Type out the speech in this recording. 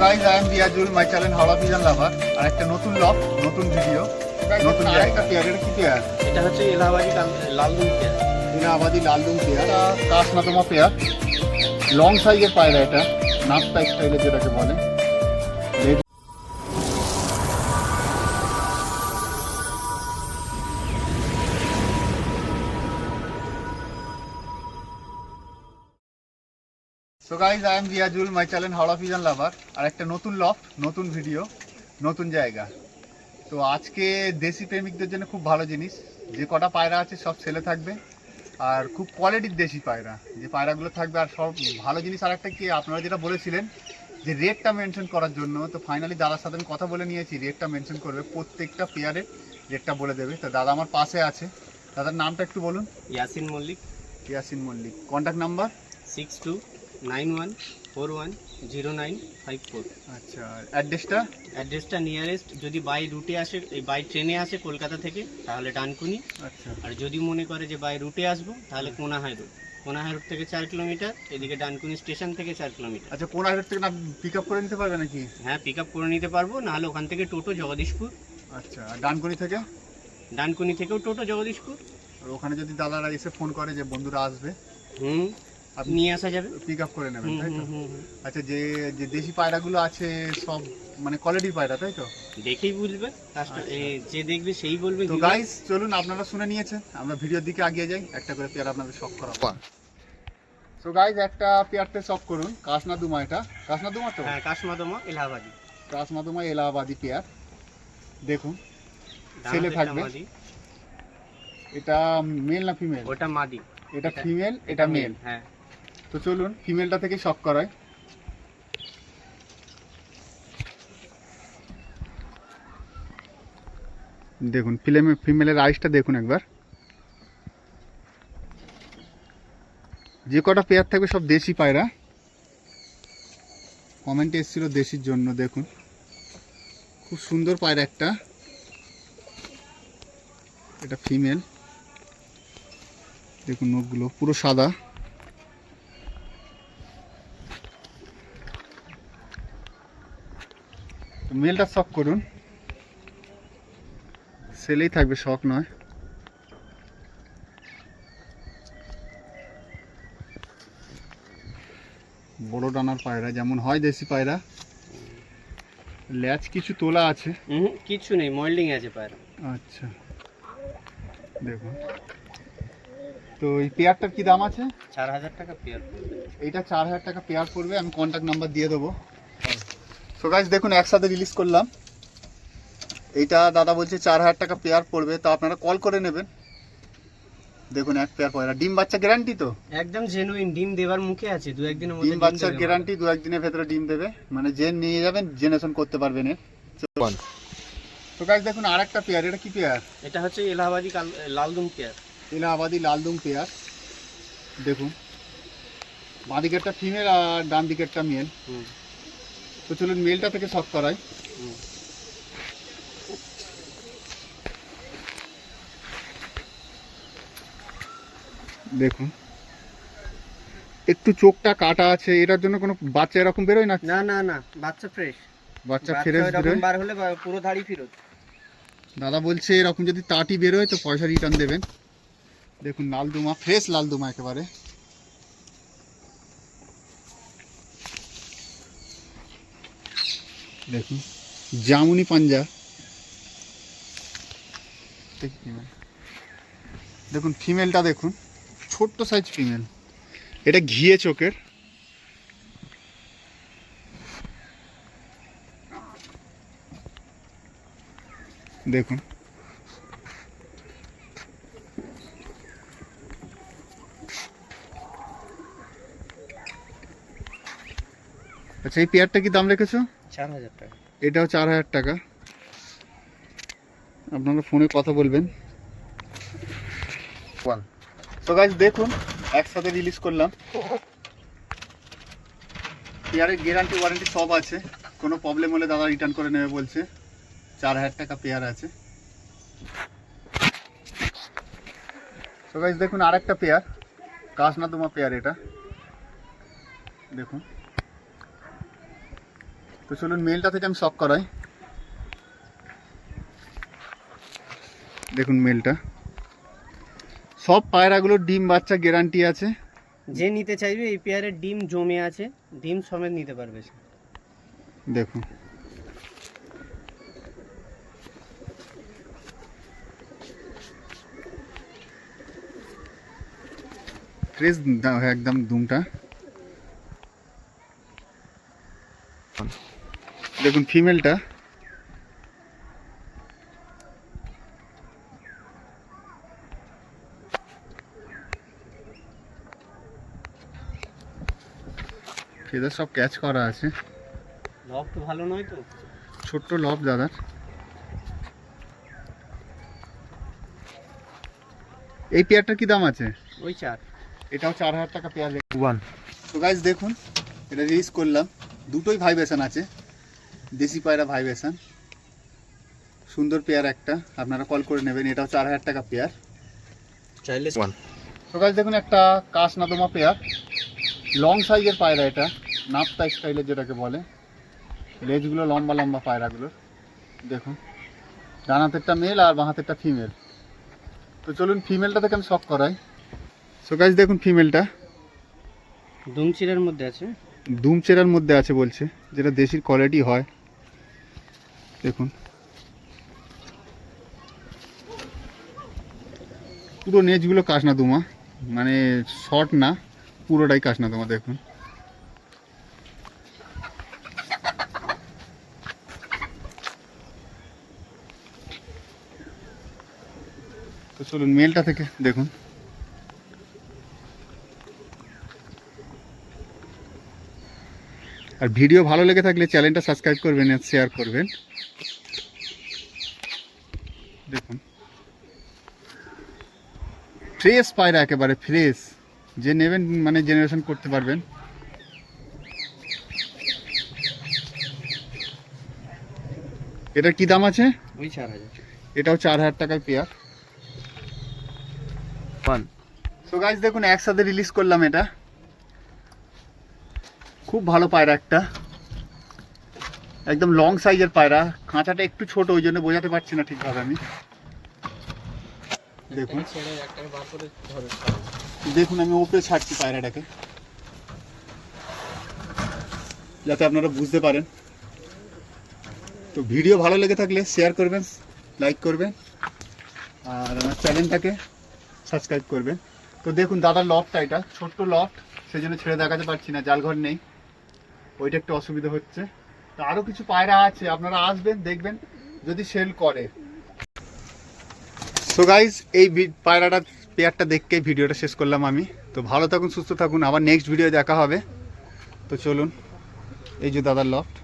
Guys I am Riyazul, my channel Howrah pigeon lover. আর একটা নতুন লক, নতুন ভিডিও, নতুন জায়গা। পেয়ার এটা কি পেয়ার? এটা হচ্ছে এলাহাবাদি লালদুম পেয়ার। এলাহাবাদি লালদুম পেয়ার, কাশমাদমা পেয়ার, লং সাইজের পায়রা। এটা নাস্তা স্টাইলের যেটাকে বলে। So guys I am Riyazul, my channel Howrah pigeon lover. আর একটা নতুন লক, নতুন ভিডিও, নতুন জায়গা। তো আজকে দেশি প্রেমিকদের জন্য খুব ভালো জিনিস। যে কটা পায়রা আছে সব ছেলে থাকবে, আর খুব কোয়ালিটির দেশি পায়রা যে পায়রাগুলো থাকবে। আর সব ভালো জিনিস আর একটা কি, আপনারা যেটা বলেছিলেন যে রেটটা মেনশন করার জন্য, তো ফাইনালি দাদার সাথে আমি কথা বলে নিয়েছি। রেটটা মেনশন করবে, প্রত্যেকটা পেয়ারের রেটটা বলে দেবে। তো দাদা আমার পাশে আছে। দাদার নামটা একটু বলুন। ইয়াসিন মল্লিক। ইয়াসিন মল্লিক। Contact number 6291410954। আচ্ছা, অ্যাড্রেসটা? অ্যাড্রেসটা নিয়ারেস্ট যদি বাই রুটে আসে, বাই ট্রেনে আসে কলকাতা থেকে, তাহলে ডানকুনি। আচ্ছা, আর যদি মনে করে যে বাই রুটে আসবো, তাহলে কোনাহাই রুট। কোনাহাই রুট থেকে 4 কিলোমিটার, এদিকে ডানকুনি স্টেশন থেকে 4 কিলোমিটার। আচ্ছা, কোন হাজার থেকে না পিক আপ করে নিতে পারবে নাকি? হ্যাঁ, পিক আপ করে নিতে পারবো, নাহলে ওখান থেকে টোটো জগদীশপুর। আচ্ছা, আর ডানকুনি থেকে? ডানকুনি থেকেও টোটো জগদীশপুর। আর ওখানে যদি দাদারা এসে ফোন করে যে বন্ধুরা আসবে, আপনি নিয়ে আসা যাবে, পিক আপ করে নেবেন, তাই তো? আচ্ছা, যে যে দেশি পায়রাগুলো আছে সব মানে কোয়ালিটির পায়রা, তাই তো? দেখেই বুঝবে, যে দেখবে সেই বলবে। তো গাইস চলুন, আপনারা শুনে নিয়েছেন, আমরা ভিডিওর দিকে এগিয়ে যাই। একটা করে পেয়ার আপনাদের শখ করাবো। তো গাইস একটা পেয়ারতে শখ করুন। কাশমাদুমা, এটা কাশমাদুমা তো? হ্যাঁ, কাশমাদমা এলাহাবাদি। কাশমাদুমা এলাহাবাদি পেয়ার। দেখুন, ছেলে থাকবে। এটা মেল না ফিমেল? ওটা মাদি। এটা ফিমেল, এটা মেল। হ্যাঁ, তো চলুন ফিমেলটা থেকে শখ করাই। দেখুন ফিমেলের আইসটা দেখুন একবার। যে কটা পেয়ার থাকবে সব দেশি পায়রা। কমেন্টে এসেছিল দেশির জন্য। দেখুন খুব সুন্দর পায়রা একটা। এটা ফিমেল। দেখুন নখগুলো পুরো সাদা। মেলটা শখ করুন, ছেলেই থাকবে, শখ নয়। বড় ডানার পায়রা যেমন হয় দেশি পায়রা। ল্যাচ কিছু তোলা আছে? কিছু নেই, মোল্ডিং আছে পায়রা। আচ্ছা, দেখুন। তো এই পেয়ারটার কি দাম আছে? 4000 টাকা পেয়ার। এইটা 4000 টাকা পেয়ার পড়বে। আমি কন্ট্যাক্ট নাম্বার দিয়ে দেবো। সো গাইস দেখুন, একসাথে রিলিজ করলাম। এইটা দাদা বলছে 4000 টাকা পেয়ার পড়বে, তো আপনারা কল করে নেবেন। দেখুন এক পেয়ার পায়রা, ডিম বাচ্চা গ্যারান্টি তো? একদম জেনুইন, ডিম দেবার মুখে আছে। 2-1 দিনের মধ্যে ডিম বাচ্চার গ্যারান্টি, 2-1 দিনের ভেতরে ডিম দেবে। মানে যে নিয়ে যাবেন জেনারেশন করতে পারবেন। তো গাইস দেখুন আরেকটা পেয়ার। এটা কি পেয়ার? এটা হচ্ছে এলাহাবাদি লালদুম পেয়ার। এলাহাবাদি লালদুম পেয়ার। দেখুন বাঁ দিকেরটা ফিমেল আর ডান দিকেরটা মেল। তো চলুন মেলটা থেকে শখ করাই। দেখুন একটু চোখটা কাটা আছে। এটার জন্য কোনো বাচ্চা এরকম বেরোয় না? না না না, বাচ্চা ফ্রেশ। বাচ্চা ফ্রেশ বেরোয়। বার হলে পুরো ধাড়ি ফেরত। দাদা বলছে এরকম যদি তাটি বেরোয় তো পয়সা রিটার্ন দেবেন। দেখুন লালদুমা, ফ্রেশ লালদুমা একেবারে। দেখুন জামুনি পাঞ্জা। দেখুন ফিমেলটা দেখুন, ছোট্ট সাইজ ফিমেল। এটা ঘিয়ে চোখের। দেখুন আচ্ছা, এই পেয়ারটা কি দাম রেখেছো? 4000 টাকা। এটাও 4000 টাকা। আপনারা ফোনে কথা বলবেন। তো গাইস দেখুন একসাথে রিলিজ করলাম। পেয়ারের গ্যারান্টি ওয়ারেন্টি সব আছে। কোনো প্রবলেম হলে দাদা রিটার্ন করে নেবে বলছে। 4000 টাকা পেয়ার আছে। তো গাইস দেখুন আরেকটা পেয়ার, কাশমাদুমা পেয়ার। এটা দেখুন। তো তো চলুন মেলটা থেকে আমি শক করাই। দেখুন মেলটা, সব পায়রাগুলোর ডিম বাচ্চা গ্যারান্টি আছে। যে নিতে চাইবে এই পেয়ারের ডিম জমে আছে, ডিম সমেত নিতে পারবে সে। দেখুন ফ্রেশ একদম দুমটা। দেখুন ফিমেলটা, ফেদার সব ক্যাচ করা আছে। লব তো ভালো নয় তো, ছোট্ট লব দাদার। এই পেয়ারটার কি দাম আছে? ওই 4। এটাও 4000 টাকা পেয়ার। ওয়ান। তো গাইজ দেখুন, এটা রিলিজ করলাম, দুটোই ভাইব্রেশন আছে, দেশি পায়রা ভাইব্রেশন, সুন্দর পেয়ার একটা, আপনারা কল করে নেবেন। এটাও 4000 টাকা পেয়ার চাইলে। তো গাইজ দেখুন একটা কাশনাদমা পেয়ার, লং সাইজের পায়রা, এটা নাপতা স্টাইলের যেটাকে বলে, লেজগুলো লম্বা লম্বা পায়রাগুলো। দেখুন ডান হাতেরটা মেল আর বাঁ হাতেরটা ফিমেল। তো চলুন ফিমেলটা থেকে আমি শক করাই। সো গাইজ দেখুন ফিমেলটা দুমচিরের মধ্যে আছে, দুমচেরার মধ্যে আছে বলছে, যেটা দেশির কোয়ালিটি হয়। দেখুন পুরো নেজগুলো কাশনা দুমা, মানে শর্ট না, পুরোটাই কাশনা দুমা। দেখুন তো চলুন মেলটা থেকে দেখুন। আর ভিডিও ভালো লেগে থাকলে চ্যানেলটা সাবস্ক্রাইব করবেন আর শেয়ার করবেন। দেখুন ফ্রেশ পায়রা, একেবারে ফ্রেশ, যে নেবেন মানে জেনারেশন করতে পারবেন। এটার কি দাম আছে? ওই 4000। এটাও 4000 টাকায় পেয়ার। সো গাইজ দেখুন একসাথে রিলিজ করলাম এটা, খুব ভালো পায়রা একটা, একদম লং সাইজের পায়রা। খাঁচাটা একটু ছোট, ওই জন্য বোঝাতে পারছি না ঠিকভাবে আমি। দেখুন দেখুন আমি ওপরে ছাড়ছি পায়রাটাকে, যাতে আপনারা বুঝতে পারেন। তো ভিডিও ভালো লেগে থাকলে শেয়ার করবেন, লাইক করবেন, আর আমার চ্যানেলটাকে সাবস্ক্রাইব করবেন। তো দেখুন দাদার লফটটা, এটা ছোট্ট লফট, সেই জন্য ছেড়ে দেখাতে পারছি না, জালঘর নেই, ওইটা একটু অসুবিধা হচ্ছে। তো আরও কিছু পায়রা আছে, আপনারা আসবেন দেখবেন যদি সেল করে। সো গাইজ এই পায়রাটা পেয়ারটা দেখকে ভিডিওটা শেষ করলাম আমি। তো ভালো থাকুন, সুস্থ থাকুন, আবার নেক্সট ভিডিও দেখা হবে। তো চলুন, এই যে দাদার লফট।